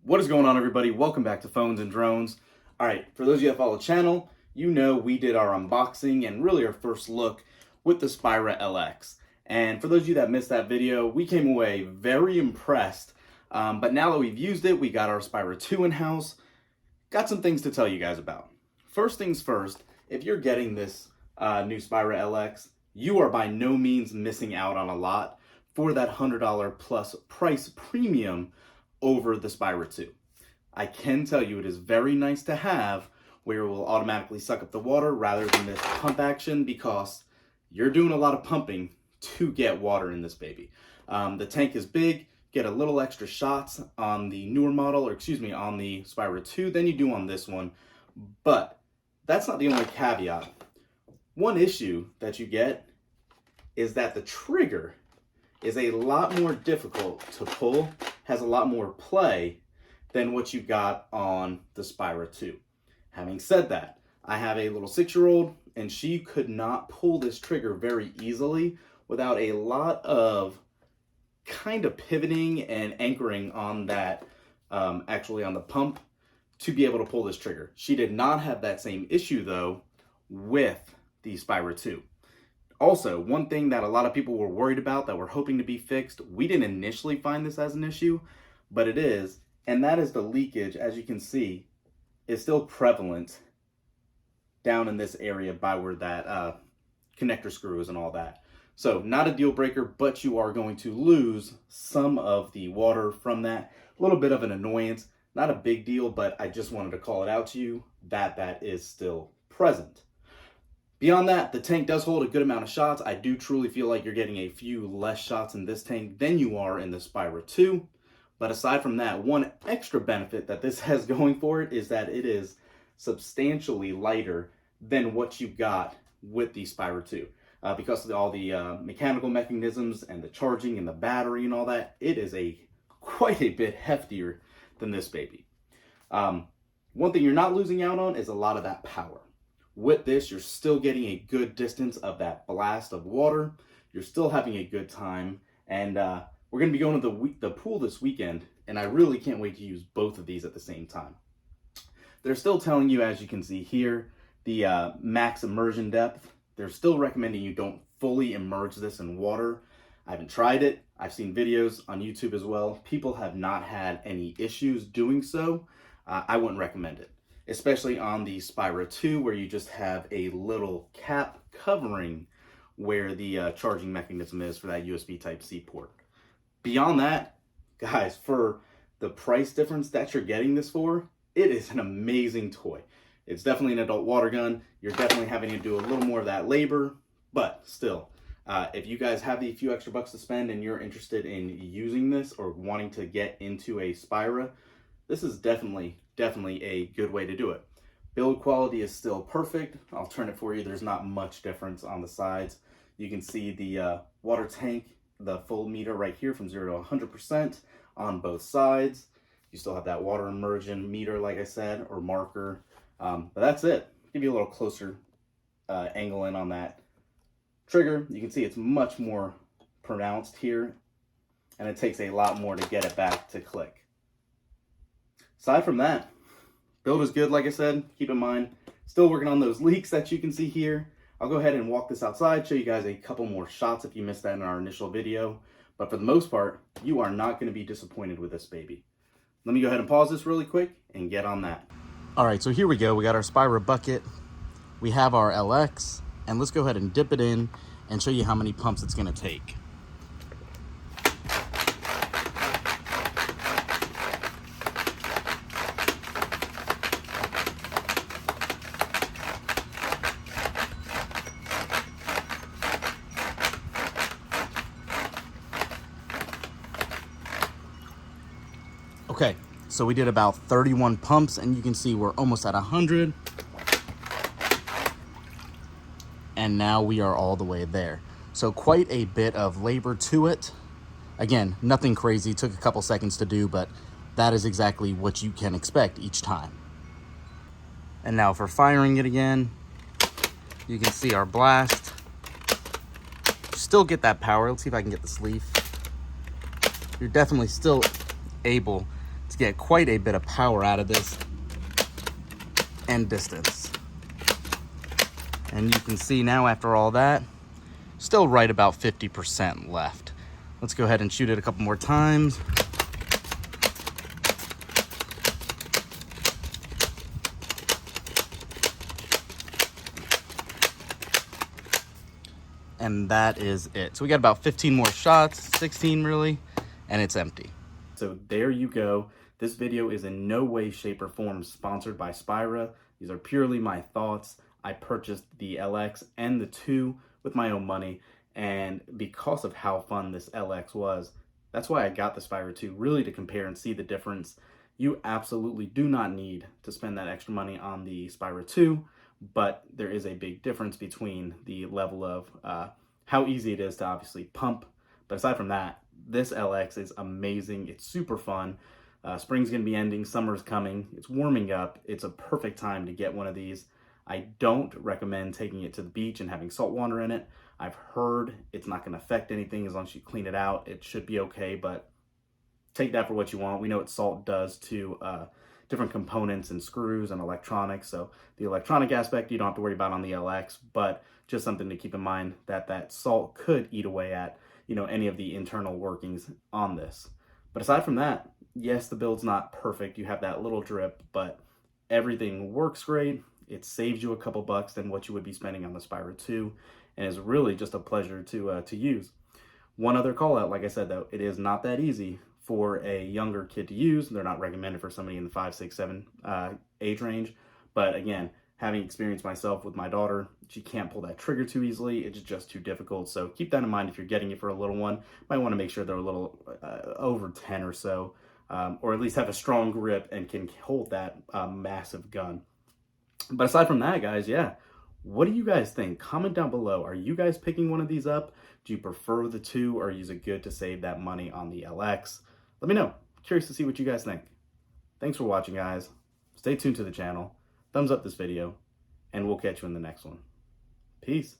What is going on, everybody? Welcome back to Phones and Drones. All right, for those of you that follow the channel, you know we did our unboxing and really our first look with the Spyra LX. And for those of you that missed that video, we came away very impressed. But now that we've used it, we got our Spyra 2 in-house. Got some things to tell you guys about. First things first, if you're getting this new Spyra LX, you are by no means missing out on a lot for that $100 plus price premium over the Spyra 2. I can tell you it is very nice to have where it will automatically suck up the water rather than this pump action, because you're doing a lot of pumping to get water in this baby. The tank is big, get a little extra shots on the newer model, or excuse me, on the Spyra 2 than you do on this one, but that's not the only caveat. One issue that you get is that the trigger is a lot more difficult to pull, has a lot more play than what you got on the Spyra 2. Having said that, I have a little 6-year-old and she could not pull this trigger very easily without a lot of kind of pivoting and anchoring on that, actually on the pump, to be able to pull this trigger. She did not have that same issue though with the Spyra 2. Also, one thing that a lot of people were worried about that we're hoping to be fixed, we didn't initially find this as an issue, but it is, and that is the leakage. As you can see, is still prevalent down in this area by where that connector screw is and all that. So not a deal breaker, but you are going to lose some of the water from that. A little bit of an annoyance, not a big deal, but I just wanted to call it out to you that that is still present. Beyond that, the tank does hold a good amount of shots. I do truly feel like you're getting a few less shots in this tank than you are in the Spyra 2. But aside from that, one extra benefit that this has going for it is that it is substantially lighter than what you got with the Spyra 2. Because of all the mechanical mechanisms and the charging and the battery and all that, it is quite a bit heftier than this baby. One thing you're not losing out on is a lot of that power. With this, you're still getting a good distance of that blast of water. You're still having a good time. And we're going to be going to the pool this weekend, and I really can't wait to use both of these at the same time. They're still telling you, as you can see here, the max immersion depth. They're still recommending you don't fully immerse this in water. I haven't tried it. I've seen videos on YouTube as well. People have not had any issues doing so. I wouldn't recommend it, especially on the Spyra 2, where you just have a little cap covering where the charging mechanism is for that USB Type-C port. Beyond that, guys, for the price difference that you're getting this for, it is an amazing toy. It's definitely an adult water gun. You're definitely having to do a little more of that labor, but still, if you guys have the few extra bucks to spend and you're interested in using this or wanting to get into a Spyra, this is definitely a good way to do it. Build quality is still perfect. I'll turn it for you. There's not much difference on the sides. You can see the water tank, the full meter right here from 0 to 100% on both sides. You still have that water immersion meter, like I said, or marker. But that's it. Give you a little closer angle in on that trigger. You can see it's much more pronounced here, and it takes a lot more to get it back to click. Aside from that, build is good, like I said. Keep in mind, still working on those leaks that you can see here. I'll go ahead and walk this outside, show you guys a couple more shots if you missed that in our initial video. But for the most part, you are not going to be disappointed with this baby. Let me go ahead and pause this really quick and get on that. All right, so here we go. We got our Spyra bucket. We have our LX, and let's go ahead and dip it in and show you how many pumps it's going to take. Okay, so we did about 31 pumps, and you can see we're almost at 100. And now we are all the way there. So quite a bit of labor to it. Again, nothing crazy, took a couple seconds to do, but that is exactly what you can expect each time. And now for firing it again, you can see our blast. Still get that power. Let's see if I can get the sleeve. You're definitely still able to get quite a bit of power out of this and distance. And you can see now after all that, still right about 50% left. Let's go ahead and shoot it a couple more times. And that is it. So we got about 15 more shots, 16 really, and it's empty. So there you go. This video is in no way, shape, or form sponsored by Spyra. These are purely my thoughts. I purchased the LX and the 2 with my own money, and because of how fun this LX was, that's why I got the Spyra 2, really to compare and see the difference. You absolutely do not need to spend that extra money on the Spyra 2, but there is a big difference between the level of how easy it is to obviously pump. But aside from that, this LX is amazing. It's super fun. Spring's gonna be ending, summer's coming, it's warming up. It's a perfect time to get one of these. I don't recommend taking it to the beach and having salt water in it. I've heard it's not gonna affect anything as long as you clean it out. It should be okay, but take that for what you want. We know what salt does to different components and screws and electronics. So the electronic aspect you don't have to worry about on the LX, but just something to keep in mind that that salt could eat away at, you know, any of the internal workings on this. But aside from that, yes, the build's not perfect. You have that little drip, but everything works great. It saves you a couple bucks than what you would be spending on the Spyra 2, and is really just a pleasure to use. One other call out, like I said though, it is not that easy for a younger kid to use. They're not recommended for somebody in the 5, 6, 7 age range. But again, having experienced myself with my daughter, she can't pull that trigger too easily. It's just too difficult. So keep that in mind if you're getting it for a little one. Might want to make sure they're a little over 10 or so, or at least have a strong grip and can hold that massive gun. But aside from that, guys, yeah, what do you guys think? Comment down below. Are you guys picking one of these up? Do you prefer the 2, or is it good to save that money on the LX? Let me know. Curious to see what you guys think. Thanks for watching, guys. Stay tuned to the channel. Thumbs up this video, and we'll catch you in the next one. Peace.